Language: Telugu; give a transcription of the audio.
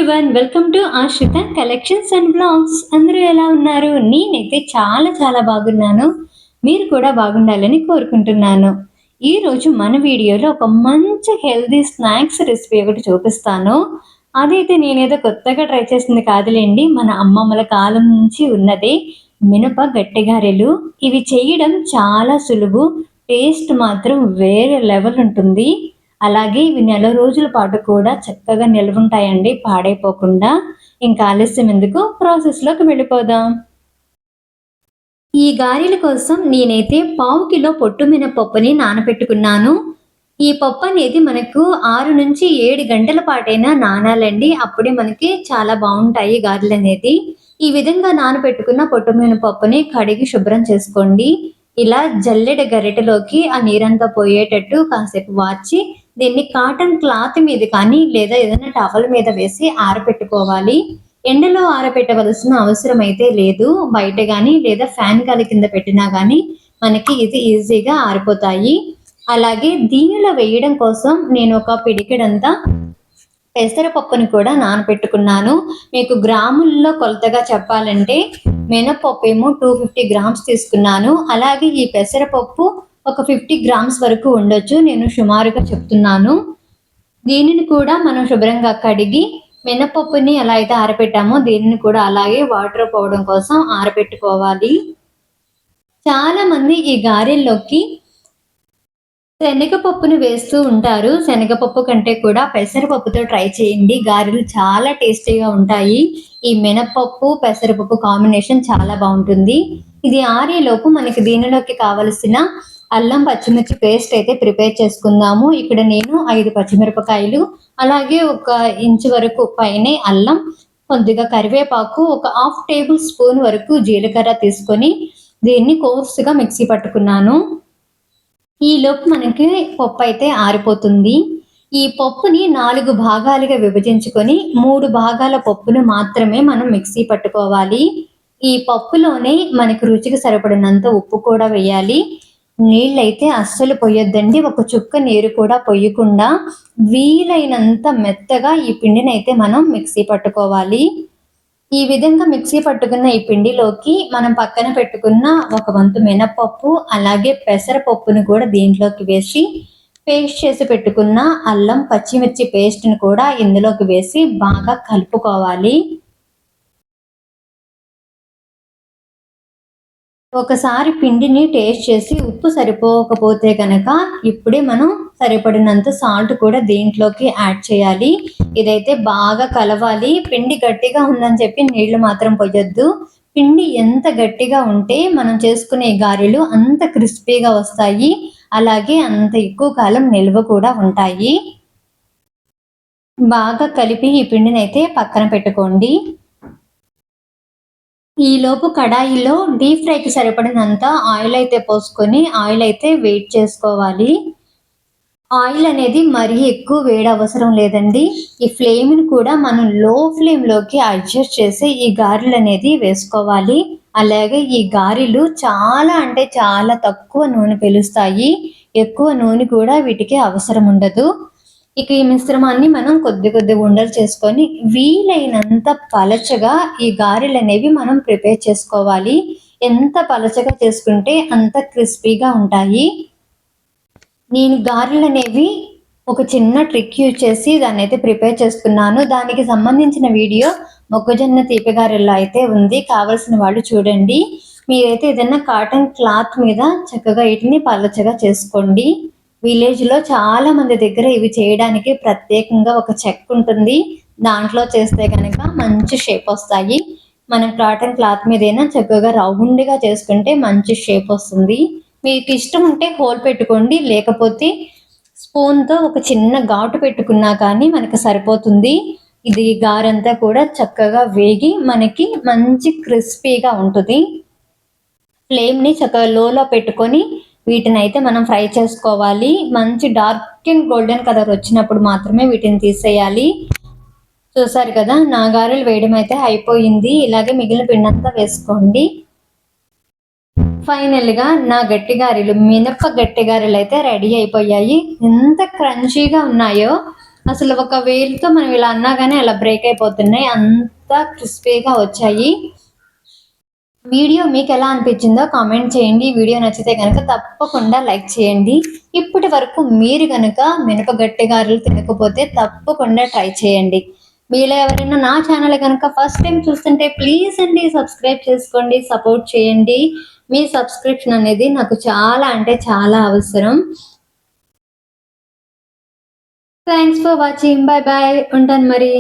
ఎవ్రీవన్, వెల్కమ్ టు ఆశ్రిత కలెక్షన్స్ అండ్ బ్లాగ్స్. అందరూ ఎలా ఉన్నారు? నేనైతే చాలా చాలా బాగున్నాను. మీరు కూడా బాగుండాలని కోరుకుంటున్నాను. ఈరోజు మన వీడియోలో ఒక మంచి హెల్తీ స్నాక్స్ రెసిపీ ఒకటి చూపిస్తాను. అదైతే నేనేదో కొత్తగా ట్రై చేసింది కాదులేండి, మన అమ్మమ్మల కాలం నుంచి ఉన్నదే మినప గట్టిగారెలు. ఇవి చేయడం చాలా సులువు, టేస్ట్ మాత్రం వేరే లెవెల్ ఉంటుంది. అలాగే ఇవి నెల రోజుల పాటు కూడా చక్కగా నిల్వుంటాయండి, పాడైపోకుండా. ఇంకా ఆలస్యం ఎందుకు, ప్రాసెస్లోకి వెళ్ళిపోదాం. ఈ గారెల కోసం నేనైతే 1/2 కిలో పొట్టు మినపప్పుని నానబెట్టుకున్నాను. ఈ పప్పు అనేది మనకు 6 నుంచి 7 గంటల పాటైనా నానాలండి. అప్పుడే మనకి చాలా బాగుంటాయి గారెలు అనేది. ఈ విధంగా నానబెట్టుకున్న పొట్టు మినపప్పుని కడిగి శుభ్రం చేసుకోండి. ఇలా జల్లెడ గరిటెలోకి ఆ నీరంతా పోయేటట్టు కాసేపు వార్చి దీన్ని కాటన్ క్లాత్ మీద కానీ లేదా ఏదైనా టవల్ మీద వేసి ఆరబెట్టుకోవాలి. ఎండలో ఆరబెట్టవలసిన అవసరం అయితే లేదు. బయట కానీ లేదా ఫ్యాన్ గాలి కింద పెట్టినా కానీ మనకి ఇది ఈజీగా ఆరిపోతాయి. అలాగే దీనిలో వేయడం కోసం నేను ఒక పిడికెడంతా పెసరపప్పుని కూడా నానబెట్టుకున్నాను. మీకు గ్రాముల్లో కొలతగా చెప్పాలంటే మినపప్పు ఏమో 250 గ్రామ్స్ తీసుకున్నాను. అలాగే ఈ పెసరపప్పు ఒక 50 గ్రామ్స్ వరకు ఉండొచ్చు, నేను సుమారుగా చెప్తున్నాను. దీనిని కూడా మనం శుభ్రంగా కడిగి మినపప్పుని ఎలా అయితే ఆరబెట్టామో దీనిని కూడా అలాగే వాటర్ పోవడం కోసం ఆరబెట్టుకోవాలి. చాలా మంది ఈ గారెల్లోకి శనగపప్పును వేస్తూ ఉంటారు. శనగపప్పు కంటే కూడా పెసరపప్పుతో ట్రై చేయండి, గారెలు చాలా టేస్టీగా ఉంటాయి. ఈ మినపప్పు పెసరపప్పు కాంబినేషన్ చాలా బాగుంటుంది. ఇది ఆరేలోపు మనకి దీనిలోకి కావలసిన అల్లం పచ్చిమిర్చి పేస్ట్ అయితే ప్రిపేర్ చేసుకుందాము. ఇక్కడ నేను 5 పచ్చిమిరపకాయలు, అలాగే 1 ఇంచు వరకు పైనే అల్లం, కొద్దిగా కరివేపాకు, ఒక 1/2 టేబుల్ స్పూన్ వరకు జీలకర్ర తీసుకొని దీన్ని కోర్సుగా మిక్సీ పట్టుకున్నాను. ఈలోపు మనకి పప్పు అయితే ఆరిపోతుంది. ఈ పప్పుని 4 భాగాలుగా విభజించుకొని 3 భాగాల పప్పును మాత్రమే మనం మిక్సీ పట్టుకోవాలి. ఈ పప్పులోనే మనకి రుచికి సరిపడినంత ఉప్పు కూడా వేయాలి. నీళ్ళైతే అస్సలు పొయ్యొద్దండి, ఒక చుక్క నీరు కూడా పొయ్యకుండా వీలైనంత మెత్తగా ఈ పిండిని అయితే మనం మిక్సీ పట్టుకోవాలి. ఈ విధంగా మిక్సీ పట్టుకున్న ఈ పిండిలోకి మనం పక్కన పెట్టుకున్న 1 వంతు మినపప్పు, అలాగే పెసరపప్పును కూడా దీంట్లోకి వేసి పేస్ట్ చేసి పెట్టుకున్న అల్లం పచ్చిమిర్చి పేస్ట్ని కూడా ఇందులోకి వేసి బాగా కలుపుకోవాలి. ఒకసారి పిండిని టేస్ట్ చేసి ఉప్పు సరిపోకపోతే కనుక ఇప్పుడే మనం సరిపడినంత సాల్ట్ కూడా దీంట్లోకి యాడ్ చేయాలి. ఇదైతే బాగా కలవాలి. పిండి గట్టిగా ఉందని చెప్పి నీళ్లు మాత్రం పోయొద్దు. పిండి ఎంత గట్టిగా ఉంటే మనం చేసుకునే గారెలు అంత క్రిస్పీగా వస్తాయి, అలాగే అంత ఎక్కువ కాలం నిల్వ కూడా ఉంటాయి. బాగా కలిపి ఈ పిండిని అయితే పక్కన పెట్టుకోండి. ఈలోపు కడాయిలో డీప్ ఫ్రైకి సరిపడినంత ఆయిల్ అయితే పోసుకొని ఆయిల్ అయితే వేడి చేసుకోవాలి. ఆయిల్ అనేది మరీ ఎక్కువ వేడి అవసరం లేదండి. ఈ ఫ్లేమ్ని కూడా మనం లో ఫ్లేమ్లోకి అడ్జస్ట్ చేసి ఈ గారెలు అనేది వేసుకోవాలి. అలాగే ఈ గారెలు చాలా అంటే చాలా తక్కువ నూనె పీలుస్తాయి, ఎక్కువ నూనె కూడా వీటికి అవసరం ఉండదు. ఇక ఈ మిశ్రమాన్ని మనం కొద్ది కొద్ది ఉండలు చేసుకొని వీలైనంత పలచగా ఈ గారెలు అనేవి మనం ప్రిపేర్ చేసుకోవాలి. ఎంత పలచగా చేసుకుంటే అంత క్రిస్పీగా ఉంటాయి. నేను గారెలు అనేవి ఒక చిన్న ట్రిక్ యూజ్ చేసి దాన్ని అయితే ప్రిపేర్ చేసుకున్నాను. దానికి సంబంధించిన వీడియో మొక్కజొన్న తీపి గారెల్లో అయితే ఉంది, కావలసిన వాళ్ళు చూడండి. మీరైతే ఏదైనా కాటన్ క్లాత్ మీద చక్కగా వీటిని పలచగా చేసుకోండి. విలేజ్లో చాలా మంది దగ్గర ఇవి చేయడానికి ప్రత్యేకంగా ఒక చెక్క ఉంటుంది, దాంట్లో చేస్తే కనుక మంచి షేప్ వస్తాయి. మనం కాటన్ క్లాత్ మీదైనా చక్కగా రౌండ్గా చేసుకుంటే మంచి షేప్ వస్తుంది. మీకు ఇష్టం ఉంటే హోల్ పెట్టుకోండి, లేకపోతే స్పూన్తో ఒక చిన్న ఘాటు పెట్టుకున్నా కానీ మనకు సరిపోతుంది. ఇది గారంతా కూడా చక్కగా వేగి మనకి మంచి క్రిస్పీగా ఉంటుంది. ఫ్లేమ్ని చక్కగా లోలో పెట్టుకొని వీటిని అయితే మనం ఫ్రై చేసుకోవాలి. మంచి డార్క్ అండ్ గోల్డెన్ కలర్ వచ్చినప్పుడు మాత్రమే వీటిని తీసేయాలి. చూసారు కదా, నా గారెలు వేయడం అయితే అయిపోయింది. ఇలాగే మిగిలిన పిండి అంతా వేసుకోండి. ఫైనల్గా నా గట్టి గారెలు, మినప గట్టి గారెలు అయితే రెడీ అయిపోయాయి. ఎంత క్రంచీగా ఉన్నాయో అసలు ఒక వేలుతో మనం ఇలా అన్నా గానీ అలా బ్రేక్ అయిపోతున్నాయి. అంత క్రిస్పీగా వచ్చాయి. వీడియో మీకెలా అనిపించిందో కామెంట్ చేయండి. వీడియో నచ్చితే గనక తప్పకుండా లైక్ చేయండి. ఇప్పటి వరకు మీరు గనక మినపగట్టె గారెలు తినకపోతే తప్పకుండా ట్రై చేయండి. మీలో ఎవరైనా నా ఛానల్ గనక ఫస్ట్ టైం చూస్తుంటే ప్లీజ్ అండి సబ్స్క్రైబ్ చేసుకోండి, సపోర్ట్ చేయండి. మీ సబ్స్క్రిప్షన్ అనేది నాకు చాలా అంటే చాలా అవసరం. Thanks for watching. Bye bye. ఉంటాను మరి.